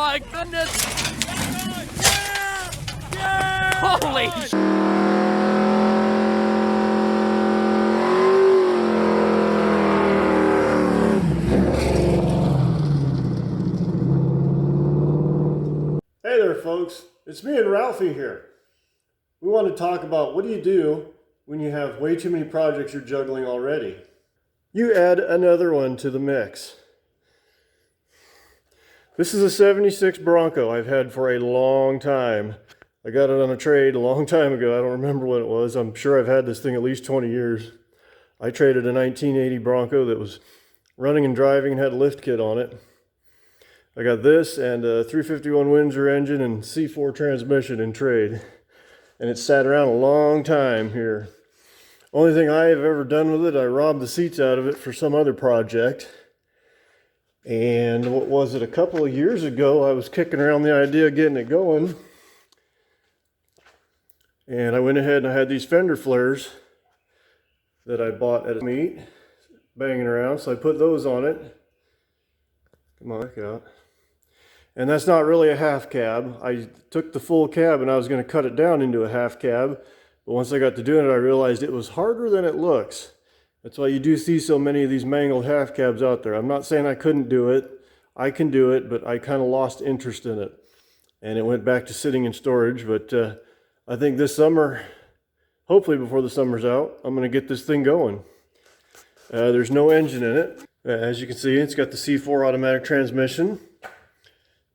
my goodness! Holy sh! Hey there folks, it's me and Ralphie here. We want to talk about what do you do when you have way too many projects you're juggling already. You add another one to the mix. This is a 76 Bronco I've had for a long time. I got it on a trade a long time ago. I don't remember when it was. I'm sure I've had this thing at least 20 years. I traded a 1980 Bronco that was running and driving and had a lift kit on it. I got this and a 351 Windsor engine and C4 transmission in trade. And it sat around a long time here. Only thing I have ever done with it, I robbed the seats out of it for some other project. And what was it, a couple of years ago, I was kicking around the idea of getting it going. And I went ahead and I had these fender flares that I bought at a meet, banging around. So I put those on it. Come on, back out. And that's not really a half cab. I took the full cab and I was going to cut it down into a half cab. But once I got to doing it, I realized it was harder than it looks. That's why you do see so many of these mangled half cabs out there. I'm not saying I couldn't do it. I can do it, but I kind of lost interest in it. And it went back to sitting in storage. But I think this summer, hopefully before the summer's out, I'm going to get this thing going. There's no engine in it. As you can see, it's got the C4 automatic transmission.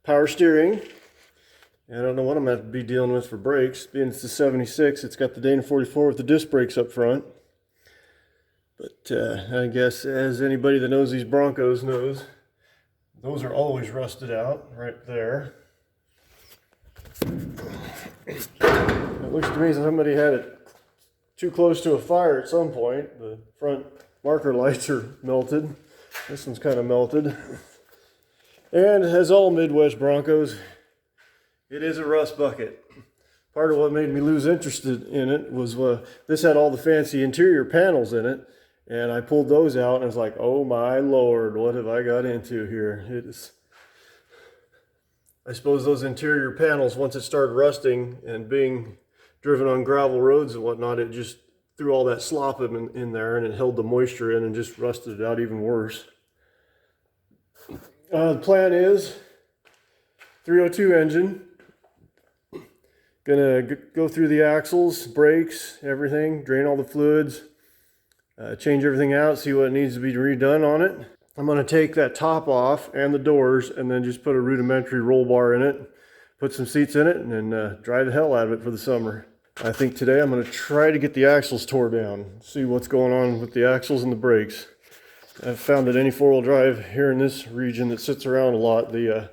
Power steering. I don't know what I'm going to be dealing with for brakes. Being it's the 76, it's got the Dana 44 with the disc brakes up front. But I guess as anybody that knows these Broncos knows, those are always rusted out right there. It looks to me as if somebody had it too close to a fire at some point. The front marker lights are melted. This one's kind of melted. And as all Midwest Broncos, it is a rust bucket. Part of what made me lose interest in it was this had all the fancy interior panels in it, and I pulled those out and I was like, oh my Lord, what have I got into here? I suppose those interior panels, once it started rusting and being driven on gravel roads and whatnot, it just threw all that slop in there and it held the moisture in and just rusted it out even worse. The plan is 302 engine. Gonna go through the axles, brakes, everything, drain all the fluids, change everything out, see what needs to be redone on it. I'm gonna take that top off and the doors and then just put a rudimentary roll bar in it, put some seats in it, and then drive the hell out of it for the summer. I think today I'm gonna try to get the axles tore down, see what's going on with the axles and the brakes. I've found that any four-wheel drive here in this region that sits around a lot, the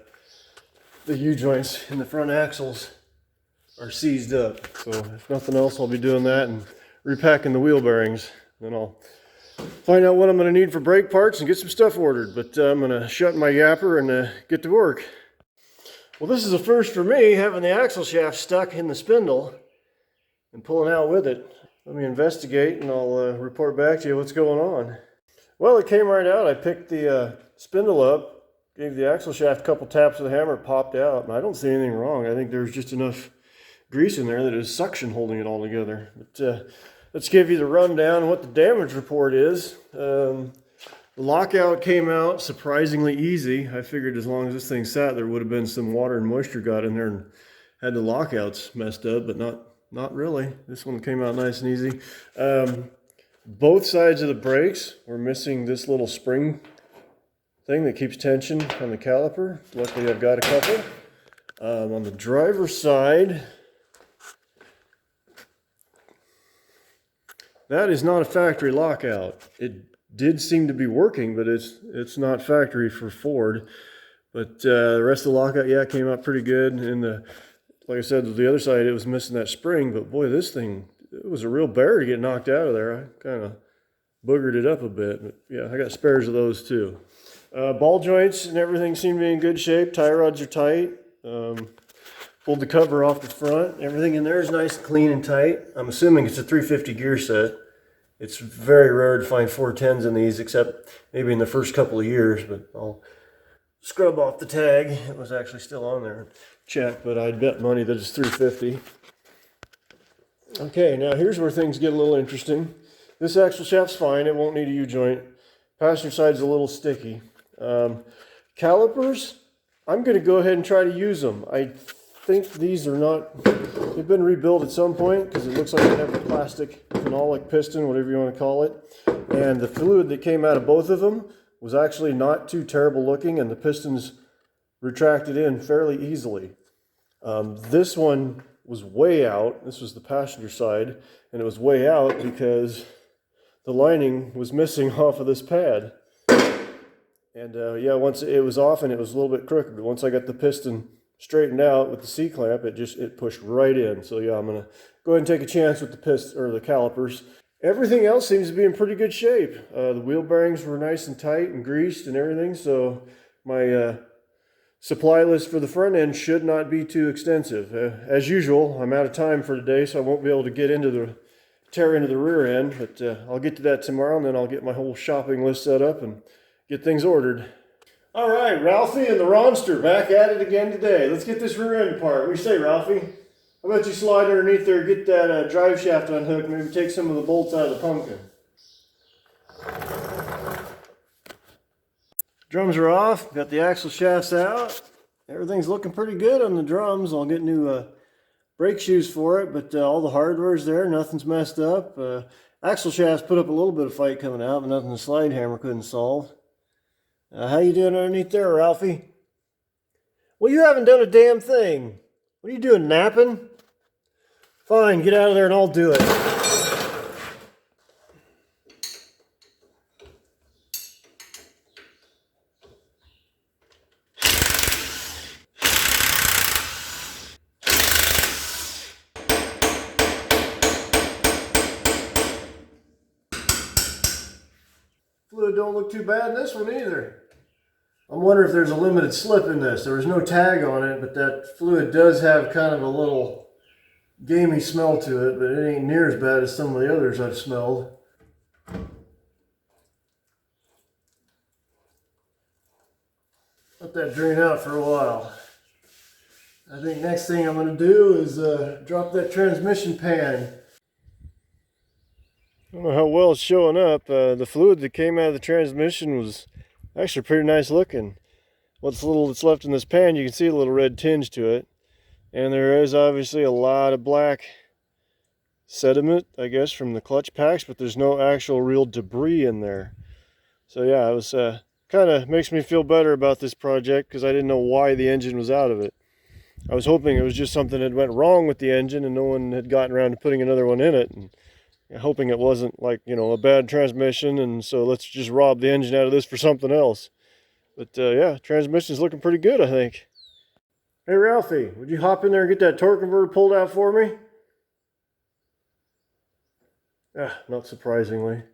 U-joints in the front axles are seized up. So if nothing else, I'll be doing that and repacking the wheel bearings. Then I'll find out what I'm going to need for brake parts and get some stuff ordered. But I'm going to shut my yapper and get to work. Well, this is a first for me, having the axle shaft stuck in the spindle and pulling out with it. Let me investigate and I'll report back to you what's going on. Well, it came right out. I picked the spindle up, gave the axle shaft a couple taps with a hammer, it popped out, and I don't see anything wrong. I think there's just enough grease in there that is suction holding it all together. But let's give you the rundown on what the damage report is. The lockout came out surprisingly easy. I figured as long as this thing sat, there would have been some water and moisture got in there and had the lockouts messed up, but not really. This one came out nice and easy. Both sides of the brakes were missing this little spring thing that keeps tension on the caliper. Luckily I've got a couple. On the driver's side, that is not a factory lockout. It did seem to be working, but it's not factory for Ford. But the rest of the lockout, yeah, came out pretty good. And like I said, the other side, it was missing that spring. But boy, this thing, it was a real bear to get knocked out of there. I kind of boogered it up a bit. But yeah, I got spares of those too. Ball joints and everything seem to be in good shape. Tie rods are tight. Pulled the cover off the front. Everything in there is nice, clean, and tight. I'm assuming it's a 350 gear set. It's very rare to find 410s in these, except maybe in the first couple of years, but I'll scrub off the tag. It was actually still on there. Check, but I'd bet money that it's $350. Okay, now here's where things get a little interesting. This axle shaft's fine. It won't need a U-joint. Passenger side's a little sticky. Calipers, I'm going to go ahead and try to use them. I think these are not, they've been rebuilt at some point because it looks like they have a plastic phenolic piston, whatever you want to call it. And the fluid that came out of both of them was actually not too terrible looking, and the pistons retracted in fairly easily. This one was way out. This was the passenger side, and it was way out because the lining was missing off of this pad. And yeah, once it was off and it was a little bit crooked, but once I got the piston straightened out with the C-clamp, it pushed right in. So yeah, I'm gonna go ahead and take a chance with the piston or the calipers. Everything else seems to be in pretty good shape. The wheel bearings were nice and tight and greased and everything, so my supply list for the front end should not be too extensive. As usual, I'm out of time for today, so I won't be able to get into the tear into the rear end, but I'll get to that tomorrow, and then I'll get my whole shopping list set up and get things ordered. All right, Ralphie and the Ronster back at it again today. Let's get this rear end apart. What do you say, Ralphie? How about you slide underneath there, get that drive shaft unhooked, maybe take some of the bolts out of the pumpkin. Drums are off, got the axle shafts out. Everything's looking pretty good on the drums. I'll get new brake shoes for it, but all the hardware's there, nothing's messed up. Axle shafts put up a little bit of fight coming out, but nothing the slide hammer couldn't solve. How you doing underneath there, Ralphie? Well, you haven't done a damn thing. What are you doing, napping? Fine, get out of there and I'll do it. Fluid don't look too bad in this one either. I'm wondering if there's a limited slip in this. There was no tag on it, but that fluid does have kind of a little gamey smell to it, but it ain't near as bad as some of the others I've smelled. Let that drain out for a while. I think next thing I'm going to do is drop that transmission pan. I don't know how well it's showing up. The fluid that came out of the transmission was actually pretty nice looking. What's little that's left in this pan, you can see a little red tinge to it. And there is obviously a lot of black sediment, I guess, from the clutch packs, but there's no actual real debris in there. So yeah, it was kind of makes me feel better about this project because I didn't know why the engine was out of it. I was hoping it was just something that went wrong with the engine and no one had gotten around to putting another one in it. And hoping it wasn't like, you know, a bad transmission, and so let's just rob the engine out of this for something else. But yeah, transmission's looking pretty good, I think. Hey Ralphie, would you hop in there and get that torque converter pulled out for me? Not surprisingly.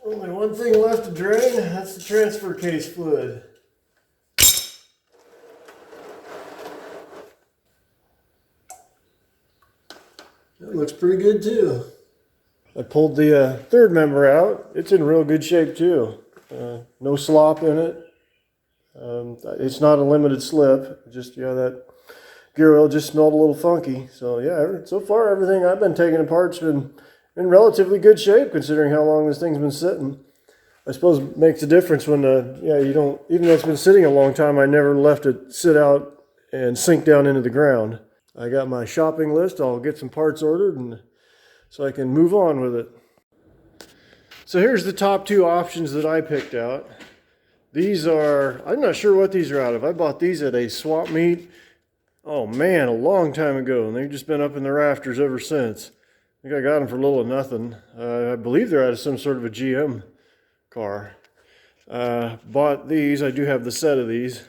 Only one thing left to drain, that's the transfer case fluid. That looks pretty good too. I pulled the third member out. It's in real good shape too. No slop in it. It's not a limited slip. Just, yeah, that gear oil just smelled a little funky. So yeah, so far everything I've been taking apart's been in relatively good shape considering how long this thing's been sitting. I suppose it makes a difference when, yeah, you don't, even though it's been sitting a long time, I never left it sit out and sink down into the ground. I got my shopping list. I'll get some parts ordered and so I can move on with it. So here's the top two options that I picked out. These are, I'm not sure what these are out of. I bought these at a swap meet, oh man, a long time ago, and they've just been up in the rafters ever since. I think I got them for little or nothing. I believe they're out of some sort of a GM car. Bought these. I do have the set of these.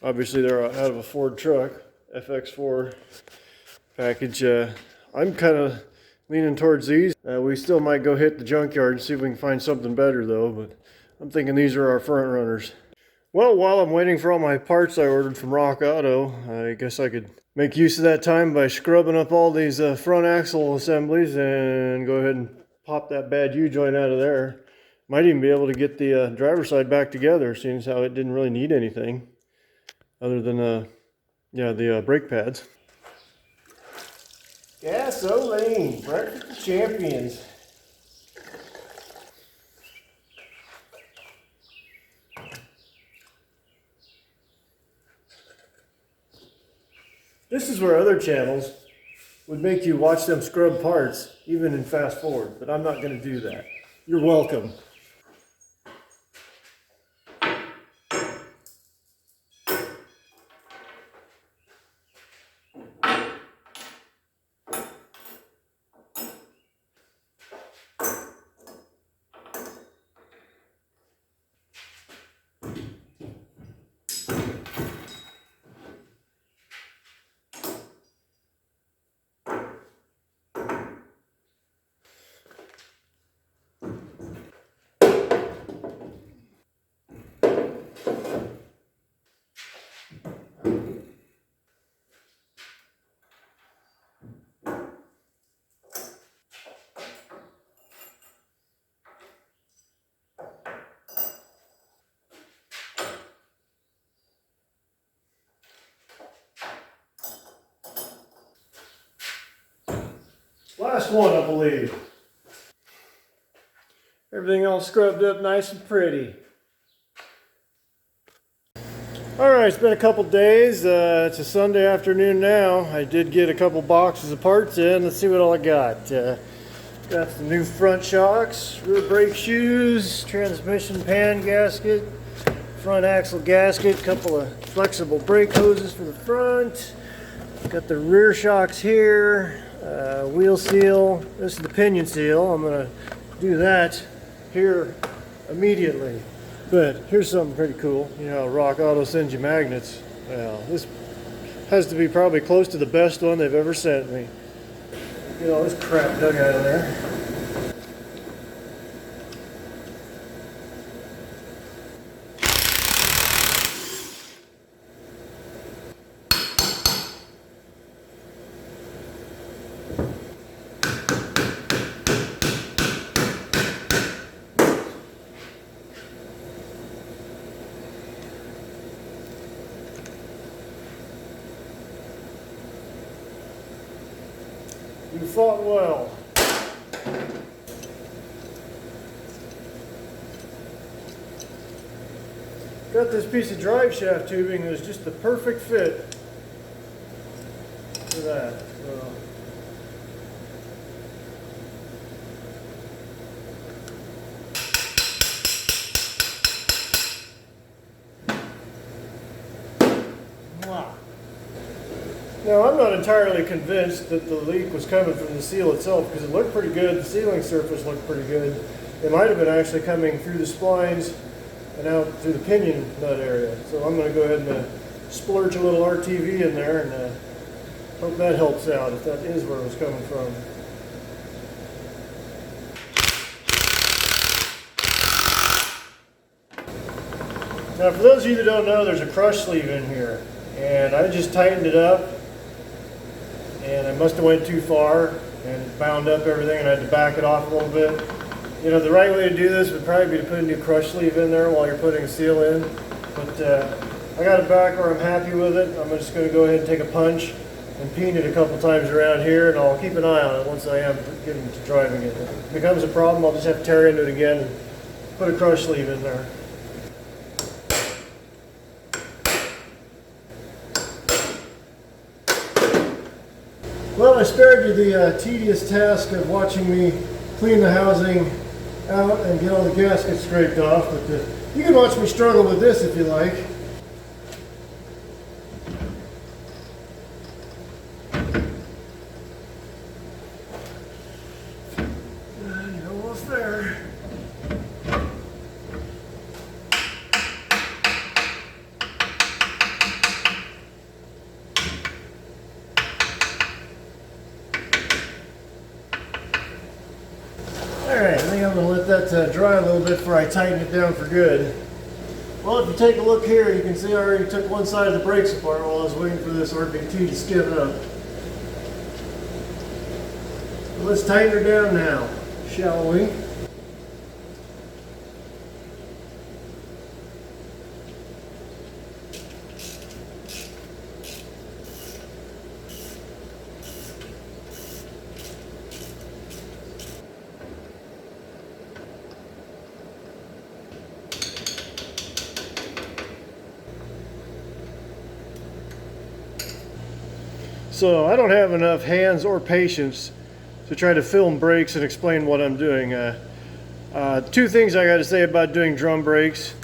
Obviously they're out of a Ford truck, FX4 package. I'm kind of leaning towards these. We still might go hit the junkyard and see if we can find something better though, but I'm thinking these are our front runners. Well, while I'm waiting for all my parts I ordered from Rock Auto, I guess I could make use of that time by scrubbing up all these front axle assemblies and go ahead and pop that bad U-joint out of there. Might even be able to get the driver's side back together, seeing as how it didn't really need anything other than the brake pads. Gasoline, breakfast of champions. This is where other channels would make you watch them scrub parts, even in fast forward, but I'm not going to do that. You're welcome. Last one, I believe. Everything all scrubbed up nice and pretty. Alright, it's been a couple days. It's a Sunday afternoon now. I did get a couple boxes of parts in. Let's see what all I got. Got some new front shocks, rear brake shoes, transmission pan gasket, front axle gasket, couple of flexible brake hoses for the front. Got the rear shocks here, wheel seal. This is the pinion seal. I'm going to do that here immediately. But here's something pretty cool. You know how Rock Auto sends you magnets? Well, this has to be probably close to the best one they've ever sent me. Get all this crap dug out of there. You fought well. Got this piece of drive shaft tubing that was just the perfect fit for that. So. Now, I'm not entirely convinced that the leak was coming from the seal itself because it looked pretty good. The sealing surface looked pretty good. It might have been actually coming through the splines and out through the pinion nut area. So I'm going to go ahead and splurge a little RTV in there and hope that helps out if that is where it was coming from. Now, for those of you that don't know, there's a crush sleeve in here, and I just tightened it up. And I must have went too far and bound up everything and I had to back it off a little bit. You know, the right way to do this would probably be to put a new crush sleeve in there while you're putting a seal in. But I got it back where I'm happy with it. I'm just going to go ahead and take a punch and peen it a couple times around here, and I'll keep an eye on it once I am getting to driving it. If it becomes a problem, I'll just have to tear into it again and put a crush sleeve in there. Well, I spared you the tedious task of watching me clean the housing out and get all the gaskets scraped off, but you can watch me struggle with this if you like. You're almost there. Alright, I think I'm going to let that dry a little bit before I tighten it down for good. Well, if you take a look here, you can see I already took one side of the brakes apart while I was waiting for this RPT to skin up. Let's tighten her down now, shall we? So I don't have enough hands or patience to try to film brakes and explain what I'm doing. Two things I got to say about doing drum brakes.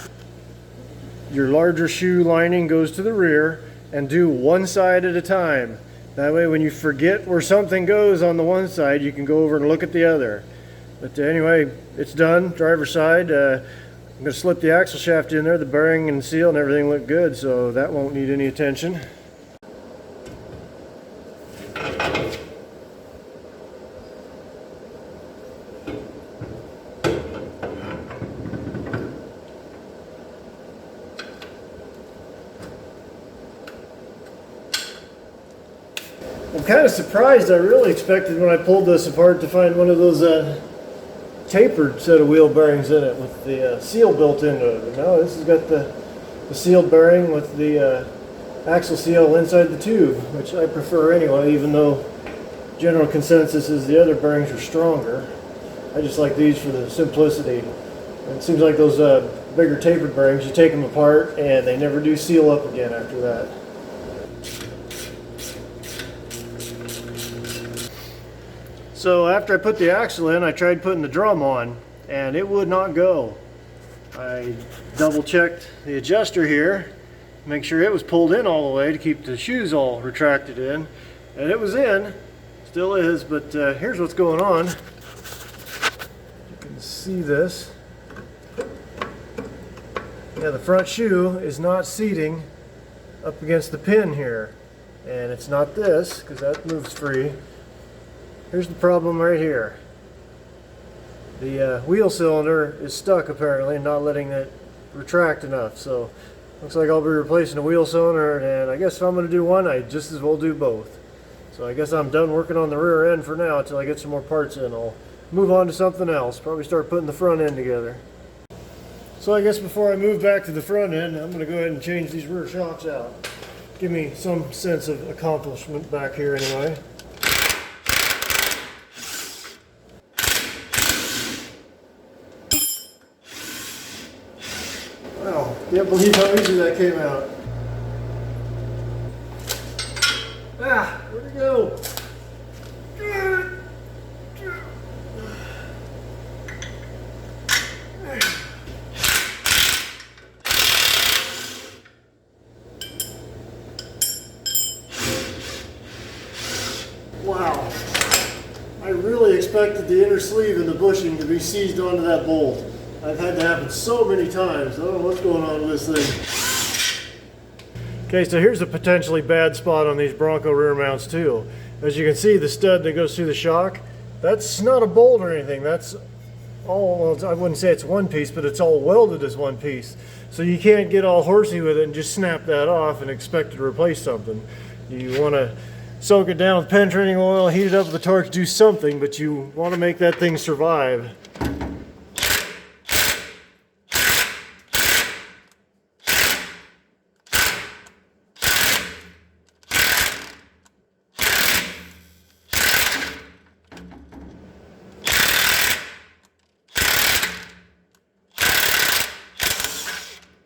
Your larger shoe lining goes to the rear, and do one side at a time. That way when you forget where something goes on the one side, you can go over and look at the other. But anyway, it's done, driver's side. I'm going to slip the axle shaft in there. The bearing and seal and everything look good, so that won't need any attention. I'm kind of surprised. I really expected when I pulled this apart to find one of those tapered set of wheel bearings in it with the seal built into it. But no, this has got the sealed bearing with the axle seal inside the tube, which I prefer anyway, even though general consensus is the other bearings are stronger. I just like these for the simplicity. And it seems like those bigger tapered bearings, you take them apart and they never do seal up again after that. So after I put the axle in, I tried putting the drum on, and it would not go. I double checked the adjuster here, make sure it was pulled in all the way to keep the shoes all retracted in, and it was in, still is, but here's what's going on. You can see this. Yeah, the front shoe is not seating up against the pin here, and it's not this, because that moves free. Here's the problem right here. The wheel cylinder is stuck apparently and not letting it retract enough. So looks like I'll be replacing the wheel cylinder, and I guess if I'm going to do one, I just as well do both. So I guess I'm done working on the rear end for now until I get some more parts in. I'll move on to something else, probably start putting the front end together. So I guess before I move back to the front end, I'm going to go ahead and change these rear shocks out. Give me some sense of accomplishment back here anyway. Wow, can't believe how easy that came out. Ah, where'd it go? Wow, I really expected the inner sleeve and the bushing to be seized onto that bolt. I've had that happen so many times. I don't know what's going on with this thing. Okay, so here's a potentially bad spot on these Bronco rear mounts too. As you can see, the stud that goes through the shock, that's not a bolt or anything. That's all, well, I wouldn't say it's one piece, but it's all welded as one piece. So you can't get all horsey with it and just snap that off and expect to replace something. You want to soak it down with penetrating oil, heat it up with the torch, do something, but you want to make that thing survive.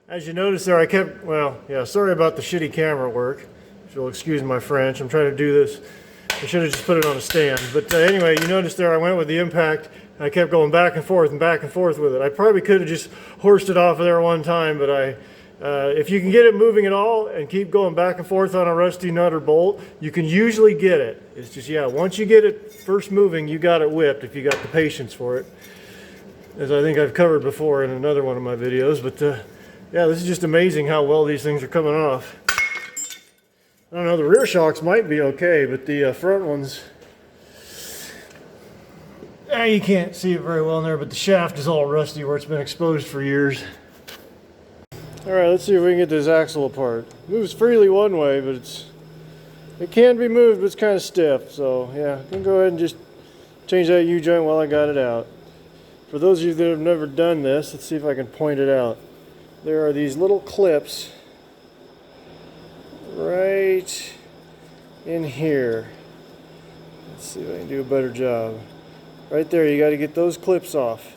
As you notice there, I kept, well, yeah, sorry about the shitty camera work. If you'll excuse my French, I'm trying to do this. I should have just put it on a stand. But anyway, you notice there I went with the impact. I kept going back and forth with it. I probably could have just horsed it off of there one time, but if you can get it moving at all and keep going back and forth on a rusty nut or bolt, you can usually get it. It's just, yeah, once you get it first moving, you got it whipped if you got the patience for it. As I think I've covered before in another one of my videos, but yeah, this is just amazing how well these things are coming off. I don't know, the rear shocks might be okay, but the front ones, you can't see it very well in there, but the shaft is all rusty where it's been exposed for years. Alright, let's see if we can get this axle apart. It moves freely one way, but it can be moved, but it's kind of stiff. So yeah, I can go ahead and just change that U-joint while I got it out. For those of you that have never done this, let's see if I can point it out. There are these little clips right in here. Let's see if I can do a better job. Right there, you got to get those clips off.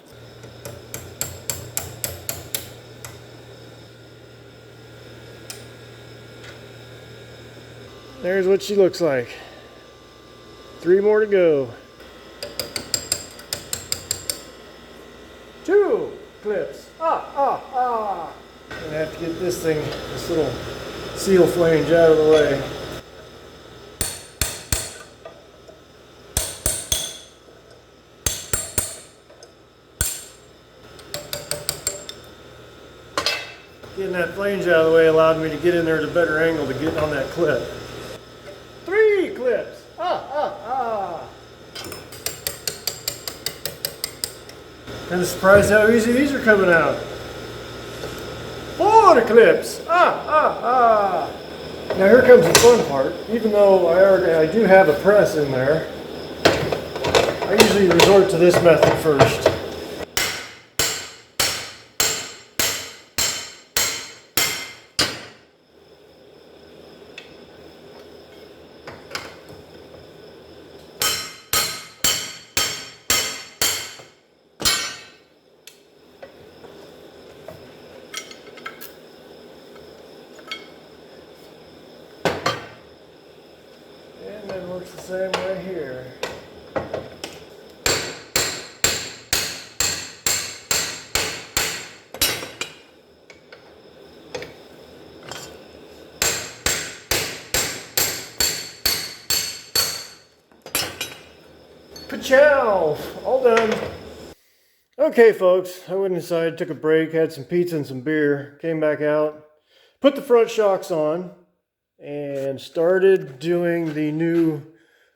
There's what she looks like. 3 more to go. 2 clips. I'm gonna have to get this little seal flange out of the way. Getting that flange out of the way allowed me to get in there at a better angle to get on that clip. 3 clips. Kind of surprised how easy these are coming out. 4 clips. Now here comes the fun part. Even though I do have a press in there, I usually resort to this method first. And then works the same way here. Pachow! All done. Okay, folks, I went inside, took a break, had some pizza and some beer, came back out, put the front shocks on, and started doing the new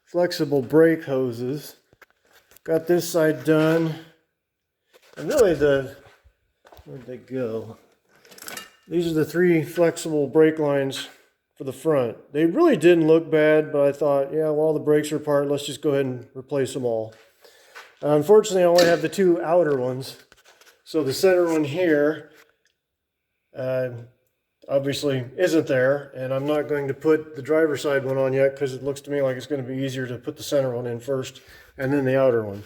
flexible brake hoses. Got this side done. And really where'd they go? These are the 3 flexible brake lines for the front. They really didn't look bad, but I thought, yeah, while the brakes are apart, let's just go ahead and replace them all. Unfortunately, I only have the 2 outer ones. So the center one here obviously isn't there, and I'm not going to put the driver's side one on yet because it looks to me like it's going to be easier to put the center one in first and then the outer one.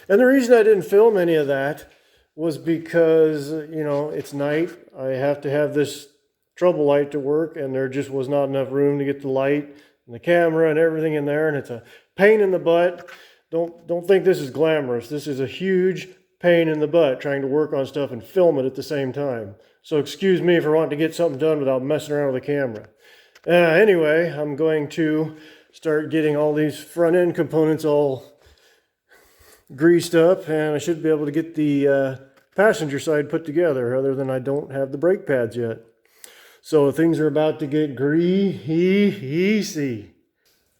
And the reason I didn't film any of that was because, you know, it's night. I have to have this trouble light to work, and there just was not enough room to get the light and the camera and everything in there, and it's a pain in the butt. Don't think this is glamorous. This is a huge pain in the butt trying to work on stuff and film it at the same time. So excuse me for wanting to get something done without messing around with the camera. Anyway, I'm going to start getting all these front end components all greased up, and I should be able to get the passenger side put together, other than I don't have the brake pads yet. So things are about to get greasy.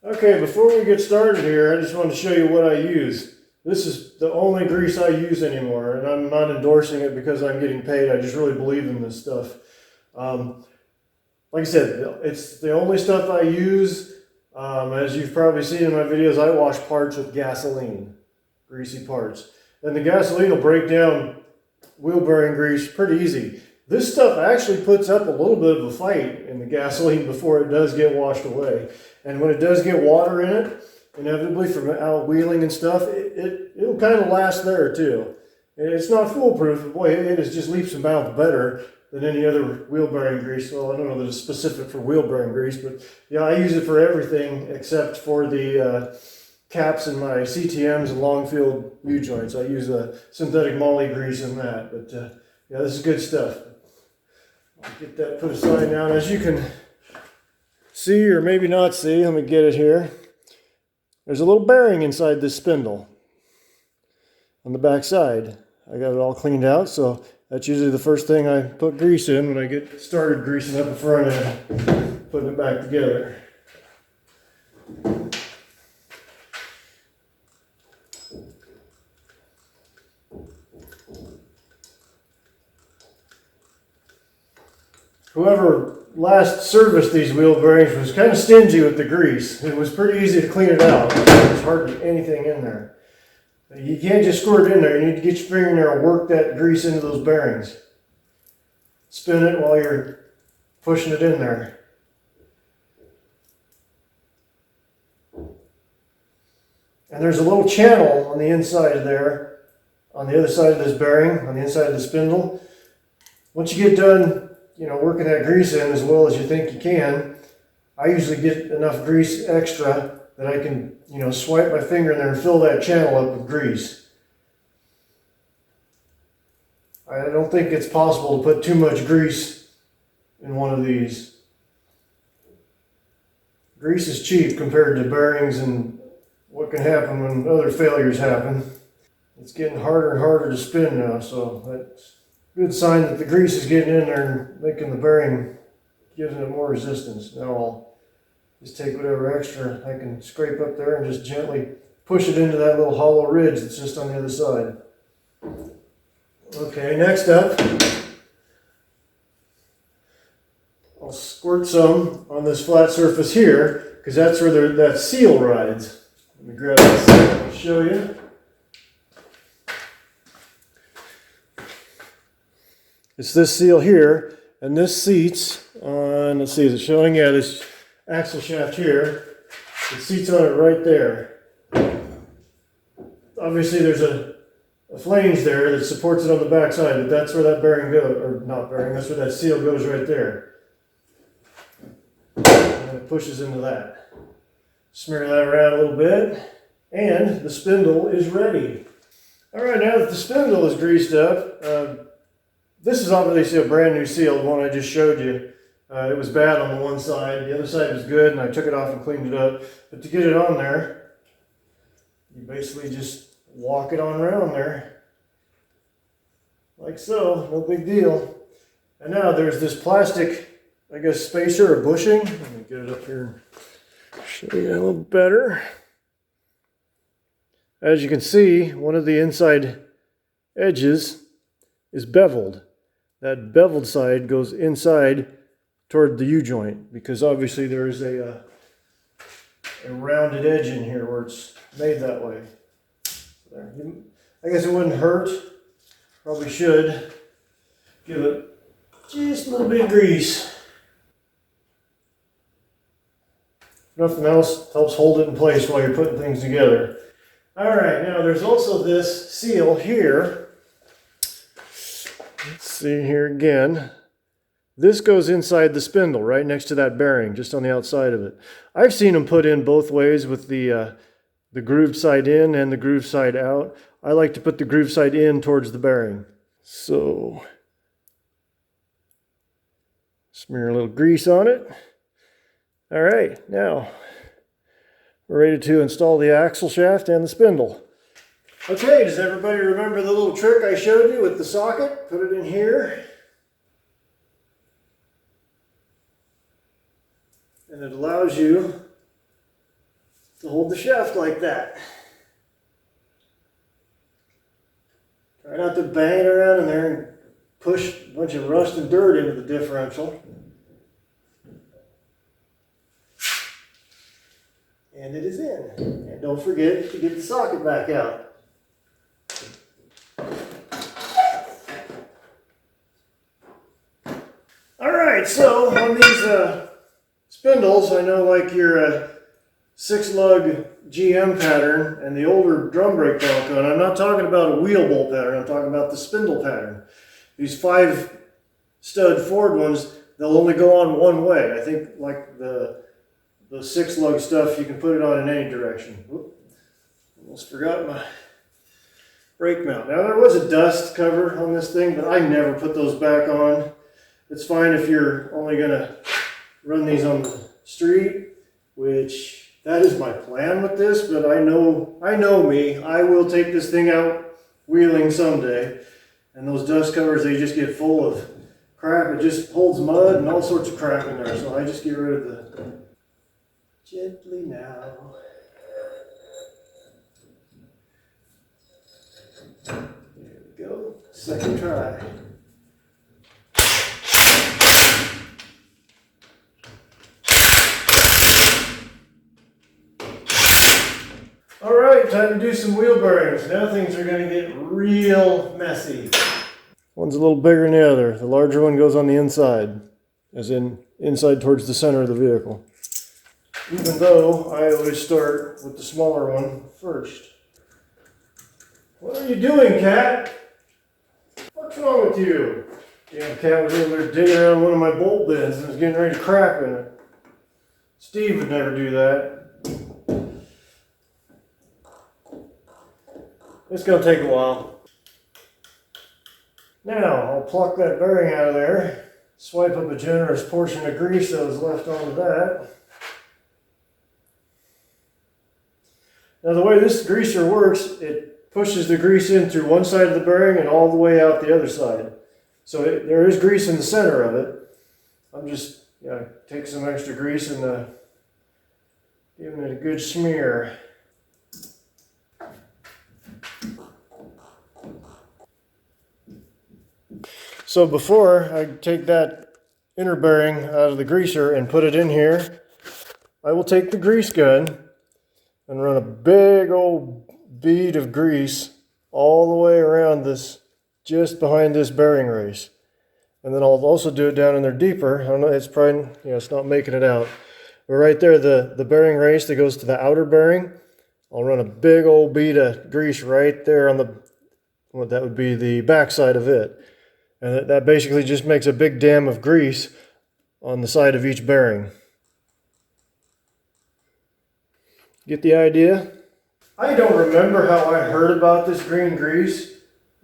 Okay, before we get started here, I just want to show you what I use. This is the only grease I use anymore, and I'm not endorsing it because I'm getting paid. I just really believe in this stuff. Like I said, it's the only stuff I use. As you've probably seen in my videos, I wash parts with gasoline, greasy parts. And the gasoline will break down wheel bearing grease pretty easy. This stuff actually puts up a little bit of a fight in the gasoline before it does get washed away. And when it does get water in it, inevitably from out wheeling and stuff, it'll kind of last there too. It's not foolproof, but boy, it is just leaps and bounds better than any other wheel bearing grease. Well, I don't know that it's specific for wheel bearing grease, but yeah, I use it for everything except for the caps in my CTMs and long field U-joints. I use a synthetic moly grease in that, but yeah, this is good stuff. I'll get that put aside now. And as you can see, or maybe not see, let me get it here. There's a little bearing inside this spindle on the back side. I got it all cleaned out, so that's usually the first thing I put grease in when I get started greasing up the front end, putting it back together. whoever last serviced these wheel bearings was kind of stingy with the grease. It was pretty easy to clean it out. There's hardly anything in there. You can't just squirt it in there. You need to get your finger in there and work that grease into those bearings. Spin it while you're pushing it in there. And there's a little channel on the inside there, on the other side of this bearing, on the inside of the spindle. Once you get done, working that grease in as well as you think you can, I usually get enough grease extra that I can, swipe my finger in there and fill that channel up with grease. I don't think it's possible to put too much grease in one of these. Grease is cheap compared to bearings and what can happen when other failures happen. It's getting harder and harder to spin now, so that's a good sign that the grease is getting in there and making the bearing, giving it more resistance. Now I'll just take whatever extra I can scrape up there and just gently push it into that little hollow ridge that's just on the other side. Okay, next up, I'll squirt some on this flat surface here, because that's where that seal rides. Let me grab this and show you. It's this seal here, and this seats on, let's see, is it showing? Yeah, this axle shaft here. It seats on it right there. Obviously there's a flange there that supports it on the back side, but that's where that bearing goes, or not bearing, that's where that seal goes right there. And it pushes into that. Smear that around a little bit, and the spindle is ready. All right, now that the spindle is greased up, this is obviously a brand new seal, the one I just showed you. It was bad on the one side, the other side was good, and I took it off and cleaned it up. But to get it on there, you basically just walk it on around there, like so, no big deal. And now there's this plastic, I guess, spacer or bushing. Let me get it up here and show you a little better. As you can see, one of the inside edges is beveled. That beveled side goes inside toward the U-joint, because obviously there is a rounded edge in here where it's made that way. There. I guess it wouldn't hurt. Probably should give it just a little bit of grease. Nothing else helps hold it in place while you're putting things together. All right, now there's also this seal here. Let's see here again. This goes inside the spindle, right next to that bearing, just on the outside of it. I've seen them put in both ways with the grooved side in and the grooved side out. I like to put the grooved side in towards the bearing. So, smear a little grease on it. All right, now we're ready to install the axle shaft and the spindle. Okay, does everybody remember the little trick I showed you with the socket? Put it in here. And it allows you to hold the shaft like that. Try not to bang it around in there and push a bunch of rust and dirt into the differential. And it is in. And don't forget to get the socket back out. Alright, so on these spindles, I know like your 6-lug GM pattern and the older drum brake Bronco, and I'm not talking about a wheel bolt pattern, I'm talking about the spindle pattern. These 5-stud Ford ones, they'll only go on one way. I think like the 6-lug stuff, you can put it on in any direction. Whoop, almost forgot my brake mount. Now there was a dust cover on this thing, but I never put those back on. It's fine if you're only gonna run these on the street, which that is my plan with this, but I know me. I will take this thing out wheeling someday, and those dust covers, they just get full of crap. It just holds mud and all sorts of crap in there, so I just get rid of the gently now. There we go. Second try. All right, time to do some wheel bearings. Now things are going to get real messy. One's a little bigger than the other. The larger one goes on the inside, as in inside towards the center of the vehicle. Even though I always start with the smaller one first. What are you doing, Cat? What's wrong with you? Yeah, the cat was over there digging around one of my bolt bins and was getting ready to crap in it. Steve would never do that. It's going to take a while. Now, I'll pluck that bearing out of there, swipe up a generous portion of grease that was left onto that. Now, the way this greaser works, it pushes the grease in through one side of the bearing and all the way out the other side. So there is grease in the center of it. I'm just take some extra grease and giving it a good smear. So before I take that inner bearing out of the greaser and put it in here, I will take the grease gun and run a big old bead of grease all the way around this, just behind this bearing race. And then I'll also do it down in there deeper. I don't know, it's probably, it's not making it out. But right there, the bearing race that goes to the outer bearing, I'll run a big old bead of grease right there on that would be the back side of it. And that basically just makes a big dam of grease on the side of each bearing. Get the idea? I don't remember how I heard about this green grease.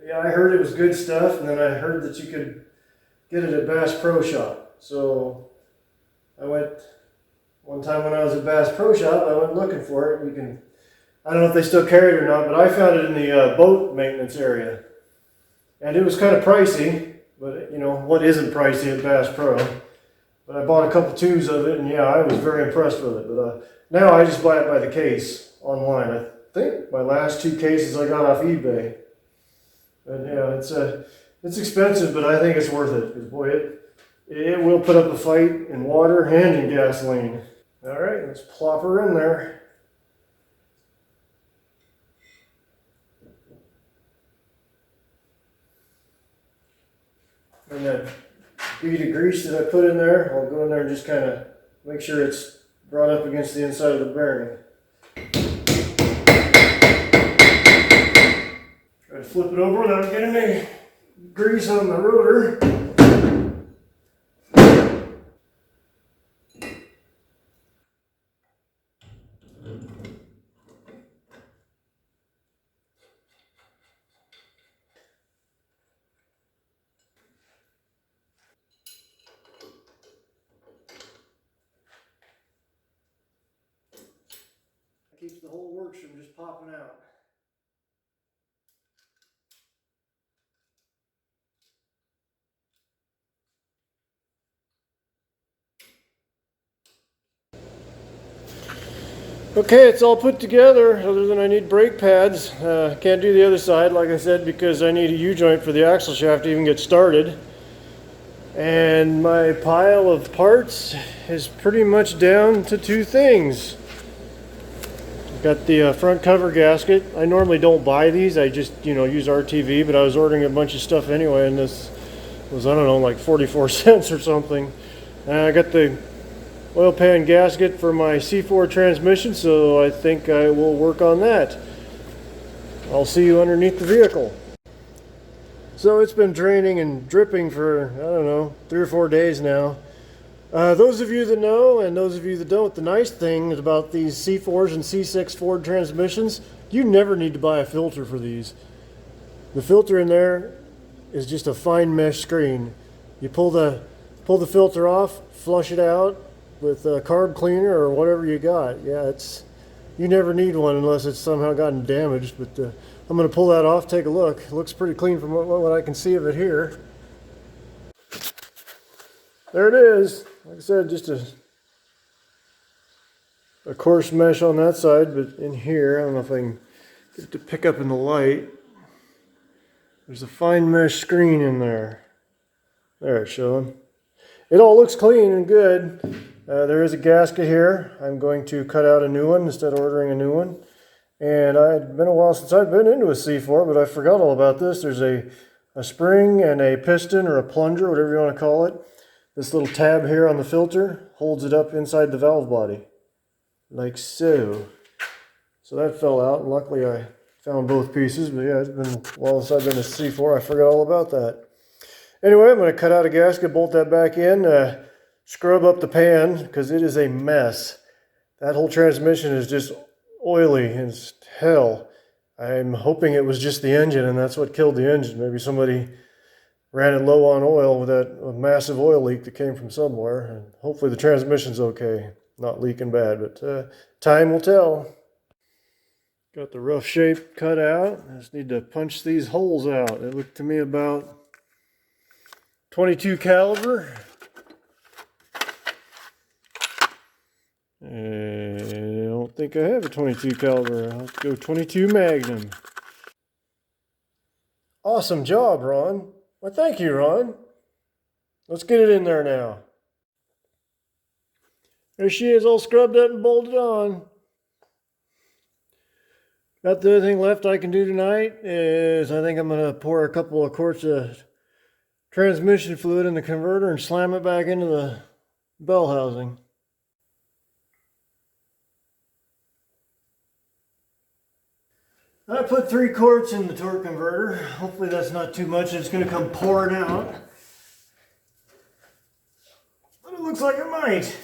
Yeah, I heard it was good stuff, and then I heard that you could get it at Bass Pro Shop. So I went, one time when I was at Bass Pro Shop, I went looking for it. I don't know if they still carry it or not, but I found it in the boat maintenance area. And it was kind of pricey, but what isn't pricey at Bass Pro? But I bought a couple tubes of it, and yeah, I was very impressed with it. But now I just buy it by the case online. I think my last 2 cases I got off eBay. And yeah, it's expensive, but I think it's worth it. Because boy, it will put up a fight in water and in gasoline. All right, let's plop her in there. And that bead of grease that I put in there, I'll go in there and just kind of make sure it's brought up against the inside of the bearing. Try to flip it over without getting any grease on the rotor. Keeps the whole works from just popping out. Okay, it's all put together, other than I need brake pads. Can't do the other side, like I said, because I need a U-joint for the axle shaft to even get started. And my pile of parts is pretty much down to 2 things. Got the front cover gasket. I normally don't buy these, I just use RTV, but I was ordering a bunch of stuff anyway, and this was, I don't know, like 44 cents or something. And I got the oil pan gasket for my C4 transmission, so I think I will work on that. I'll see you underneath the vehicle. So it's been draining and dripping for, I don't know, 3 or 4 days now. Those of you that know and those of you that don't, the nice thing about these C4s and C6 Ford transmissions, you never need to buy a filter for these. The filter in there is just a fine mesh screen. You pull the filter off, flush it out with a carb cleaner or whatever you got. Yeah, you never need one unless it's somehow gotten damaged. But I'm going to pull that off, take a look. It looks pretty clean from what I can see of it here. There it is. Like I said, just a coarse mesh on that side, but in here, I don't know if I can get it to pick up in the light. There's a fine mesh screen in there. There it's showing. It all looks clean and good. There is a gasket here. I'm going to cut out a new one instead of ordering a new one. And it's been a while since I've been into a C4, but I forgot all about this. There's a spring and a piston or a plunger, whatever you want to call it. This little tab here on the filter holds it up inside the valve body, like so. So that fell out, and luckily I found both pieces, but yeah, it's been a while since I've been to C4. I forgot all about that. Anyway, I'm going to cut out a gasket, bolt that back in, scrub up the pan, because it is a mess. That whole transmission is just oily as hell. I'm hoping it was just the engine, and that's what killed the engine. Maybe somebody ran it low on oil with that massive oil leak that came from somewhere. And hopefully the transmission's okay, not leaking bad, but time will tell. Got the rough shape cut out. I just need to punch these holes out. They look to me about 22 caliber. I don't think I have a 22 caliber. I'll go 22 Magnum. Awesome job, Ron. Well, thank you, Ron. Let's get it in there now. There she is, all scrubbed up and bolted on. About the other thing left I can do tonight is I think I'm going to pour a couple of quarts of transmission fluid in the converter and slam it back into the bell housing. I put 3 quarts in the torque converter. Hopefully that's not too much. It's going to come pouring out. But it looks like it might.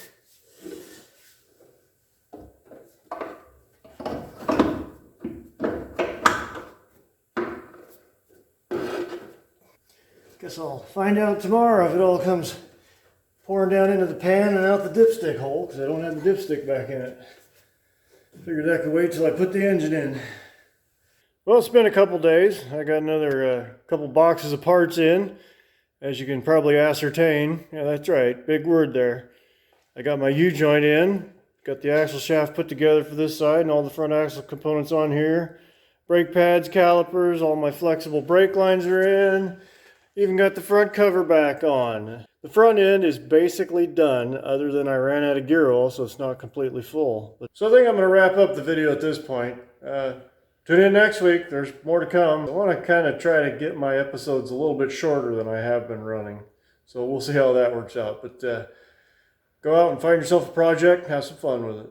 Guess I'll find out tomorrow if it all comes pouring down into the pan and out the dipstick hole, because I don't have the dipstick back in it. Figured I could wait till I put the engine in. Well, it's been a couple days. I got another couple boxes of parts in, as you can probably ascertain. Yeah, that's right, big word there. I got my U-joint in, got the axle shaft put together for this side and all the front axle components on here. Brake pads, calipers, all my flexible brake lines are in. Even got the front cover back on. The front end is basically done, other than I ran out of gear oil, so it's not completely full. So I think I'm going to wrap up the video at this point. Tune in next week, there's more to come. I want to kind of try to get my episodes a little bit shorter than I have been running. So we'll see how that works out. But go out and find yourself a project and have some fun with it.